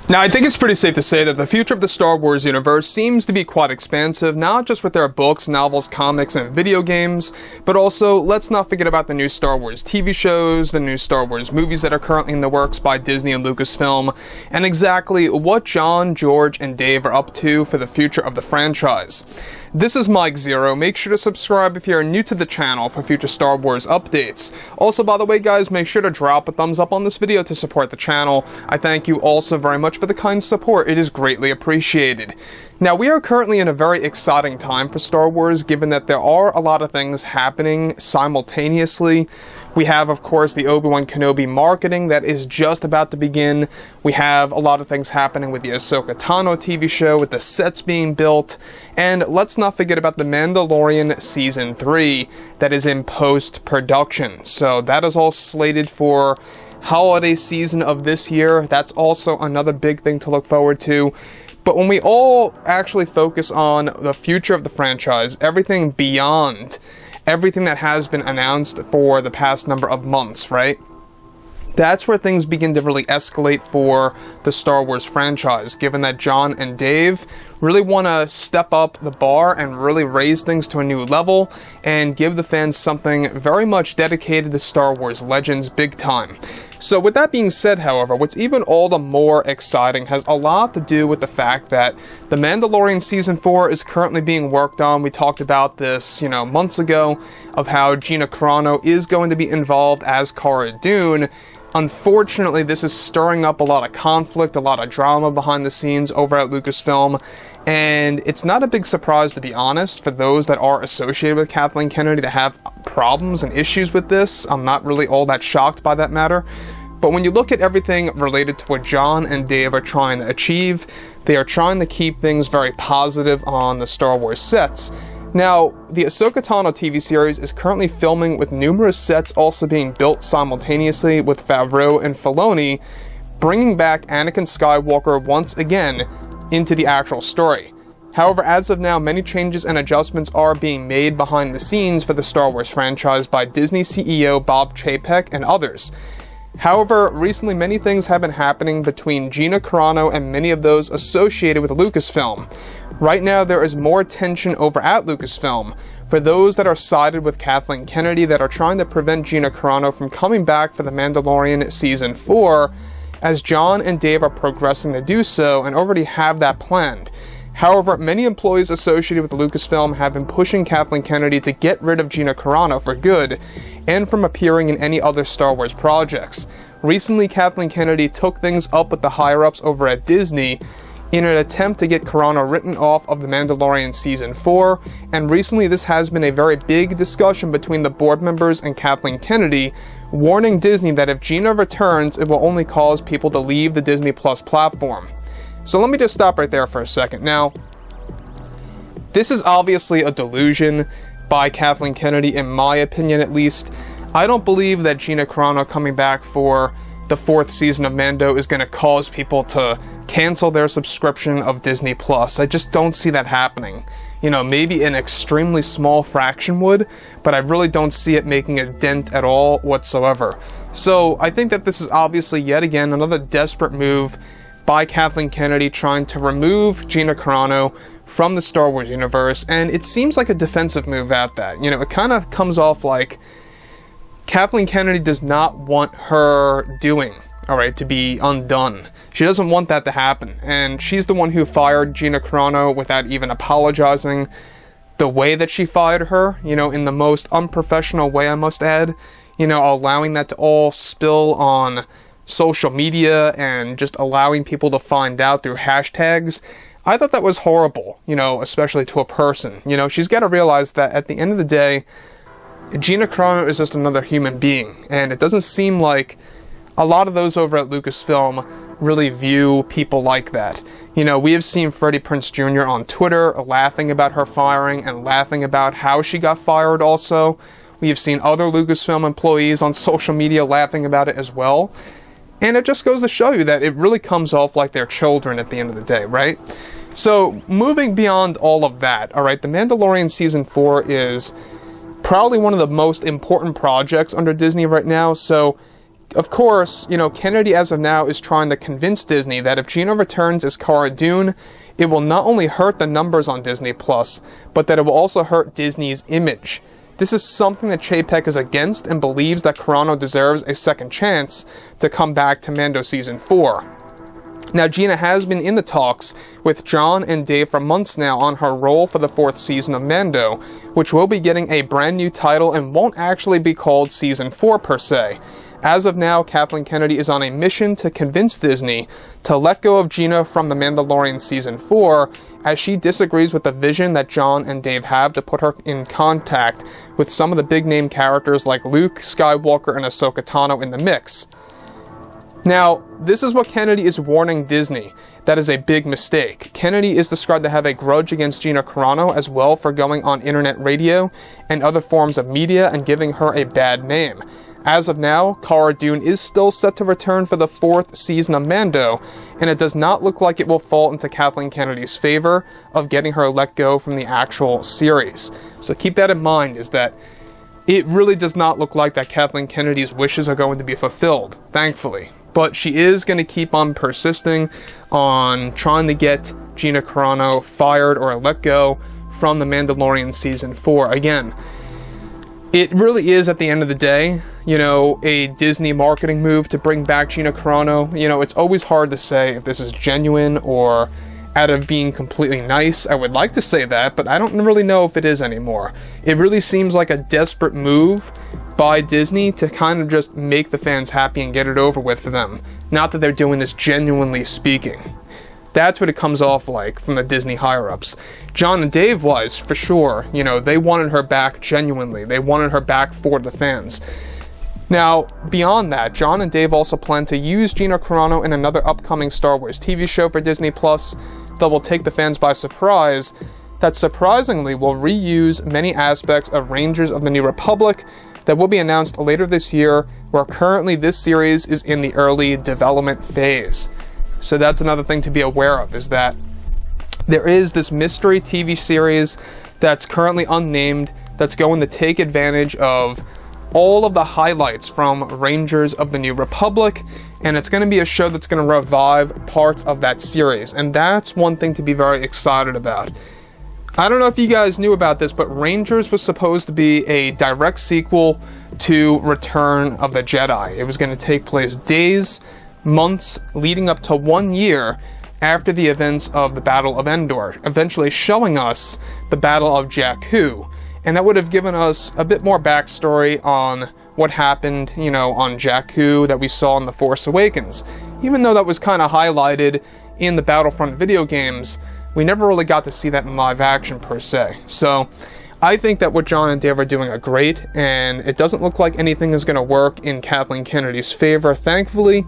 Now, I think it's pretty safe to say that the future of the Star Wars universe seems to be quite expansive, not just with their books, novels, comics, and video games, but also, let's not forget about the new Star Wars TV shows, the new Star Wars movies that are currently in the works by Disney and Lucasfilm, and exactly what John, George, and Dave are up to for the future of the franchise. This is Mike Zero. Make sure to subscribe if you're new to the channel for future Star Wars updates. Also, by the way, guys, make sure to drop a thumbs up on this video to support the channel. I thank you also very much for the kind support. It is greatly appreciated. Now, we are currently in a very exciting time for Star Wars, given that there are a lot of things happening simultaneously. We have, of course, the Obi-Wan Kenobi marketing that is just about to begin. We have a lot of things happening with the Ahsoka Tano TV show, with the sets being built. And let's not forget about the Mandalorian Season 3 that is in post-production. So that is all slated for holiday season of this year. That's also another big thing to look forward to. But when we all actually focus on the future of the franchise, everything beyond everything that has been announced for the past number of months, right? That's where things begin to really escalate for the Star Wars franchise, given that John and Dave really want to step up the bar and really raise things to a new level and give the fans something very much dedicated to Star Wars Legends big time. So with that being said, however, what's even all the more exciting has a lot to do with the fact that The Mandalorian Season 4 is currently being worked on. We talked about this, months ago, of how Gina Carano is going to be involved as Cara Dune. Unfortunately, this is stirring up a lot of conflict, a lot of drama behind the scenes over at Lucasfilm, and it's not a big surprise, to be honest, for those that are associated with Kathleen Kennedy to have problems and issues with this. I'm not really all that shocked by that matter. But when you look at everything related to what John and Dave are trying to achieve, they are trying to keep things very positive on the Star Wars sets. Now, the Ahsoka Tano TV series is currently filming with numerous sets also being built simultaneously with Favreau and Filoni, bringing back Anakin Skywalker once again into the actual story. However, as of now, many changes and adjustments are being made behind the scenes for the Star Wars franchise by Disney CEO Bob Chapek and others. However, recently many things have been happening between Gina Carano and many of those associated with Lucasfilm. Right now, there is more tension over at Lucasfilm for those that are sided with Kathleen Kennedy that are trying to prevent Gina Carano from coming back for The Mandalorian Season 4, as John and Dave are progressing to do so and already have that planned. However, many employees associated with Lucasfilm have been pushing Kathleen Kennedy to get rid of Gina Carano for good, and from appearing in any other Star Wars projects. Recently, Kathleen Kennedy took things up with the higher-ups over at Disney in an attempt to get Carano written off of The Mandalorian Season 4, and recently this has been a very big discussion between the board members and Kathleen Kennedy, warning Disney that if Gina returns, it will only cause people to leave the Disney Plus platform. So let me just stop right there for a second. Now, this is obviously a delusion by Kathleen Kennedy, in my opinion at least. I don't believe that Gina Carano coming back for the 4th season of Mando is going to cause people to cancel their subscription of Disney Plus. I just don't see that happening. Maybe an extremely small fraction would, but I really don't see it making a dent at all whatsoever. So I think that this is obviously yet again another desperate move by Kathleen Kennedy trying to remove Gina Carano from the Star Wars universe, and it seems like a defensive move at that. It kind of comes off like Kathleen Kennedy does not want her doing, to be undone. She doesn't want that to happen, and she's the one who fired Gina Carano without even apologizing. The way that she fired her, in the most unprofessional way, I must add, allowing that to all spill on social media and just allowing people to find out through hashtags. I thought that was horrible, especially to a person. She's got to realize that at the end of the day, Gina Carano is just another human being, and it doesn't seem like a lot of those over at Lucasfilm really view people like that. We have seen Freddie Prinze Jr. on Twitter laughing about her firing and laughing about how she got fired also. We have seen other Lucasfilm employees on social media laughing about it as well. And it just goes to show you that it really comes off like they're children at the end of the day, right? So, moving beyond all of that, The Mandalorian Season 4 is probably one of the most important projects under Disney right now, so Of course, Kennedy as of now is trying to convince Disney that if Gina returns as Cara Dune, it will not only hurt the numbers on Disney+, but that it will also hurt Disney's image. This is something that Chapek is against and believes that Carano deserves a second chance to come back to Mando Season 4. Now, Gina has been in the talks with Jon and Dave for months now on her role for the 4th season of Mando, which will be getting a brand new title and won't actually be called Season 4 per se. As of now, Kathleen Kennedy is on a mission to convince Disney to let go of Gina from The Mandalorian Season 4, as she disagrees with the vision that Jon and Dave have to put her in contact with some of the big-name characters like Luke, Skywalker, and Ahsoka Tano in the mix. Now, this is what Kennedy is warning Disney. That is a big mistake. Kennedy is described to have a grudge against Gina Carano as well for going on internet radio and other forms of media and giving her a bad name. As of now, Cara Dune is still set to return for the 4th season of Mando, and it does not look like it will fall into Kathleen Kennedy's favor of getting her let go from the actual series. So keep that in mind, is that it really does not look like that Kathleen Kennedy's wishes are going to be fulfilled, thankfully. But she is going to keep on persisting on trying to get Gina Carano fired or let go from The Mandalorian Season 4. Again, it really is, at the end of the day, a Disney marketing move to bring back Gina Carano. It's always hard to say if this is genuine or out of being completely nice. I would like to say that, but I don't really know if it is anymore. It really seems like a desperate move by Disney to kind of just make the fans happy and get it over with for them. Not that they're doing this genuinely speaking. That's what it comes off like from the Disney higher-ups. Jon and Dave was, for sure, they wanted her back genuinely. They wanted her back for the fans. Now, beyond that, Jon and Dave also plan to use Gina Carano in another upcoming Star Wars TV show for Disney+, that will take the fans by surprise, that surprisingly will reuse many aspects of Rangers of the New Republic that will be announced later this year, where currently this series is in the early development phase. So that's another thing to be aware of, is that there is this mystery TV series that's currently unnamed that's going to take advantage of all of the highlights from Rangers of the New Republic, and it's going to be a show that's going to revive parts of that series, and that's one thing to be very excited about. I don't know if you guys knew about this, but Rangers was supposed to be a direct sequel to Return of the Jedi. It was going to take place days, months, leading up to 1 year after the events of the Battle of Endor, eventually showing us the Battle of Jakku. And that would have given us a bit more backstory on what happened, on Jakku that we saw in The Force Awakens. Even though that was kind of highlighted in the Battlefront video games, we never really got to see that in live action per se. So I think that what Jon and Dave are doing are great, and it doesn't look like anything is going to work in Kathleen Kennedy's favor, thankfully,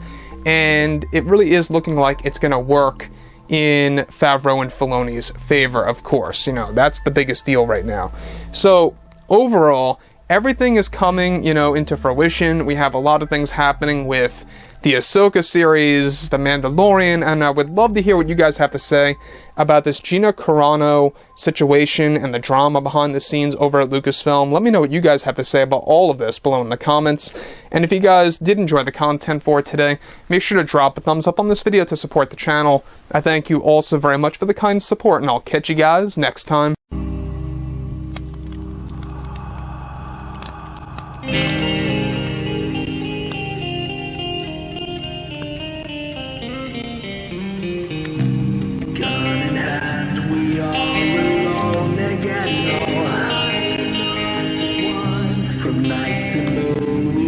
and it really is looking like it's going to work in Favreau and Filoni's favor, of course. That's the biggest deal right now. So overall, everything is coming, into fruition. We have a lot of things happening with the Ahsoka series, The Mandalorian, and I would love to hear what you guys have to say about this Gina Carano situation and the drama behind the scenes over at Lucasfilm. Let me know what you guys have to say about all of this below in the comments. And if you guys did enjoy the content for today, make sure to drop a thumbs up on this video to support the channel. I thank you all so very much for the kind support, and I'll catch you guys next time. From night to moon,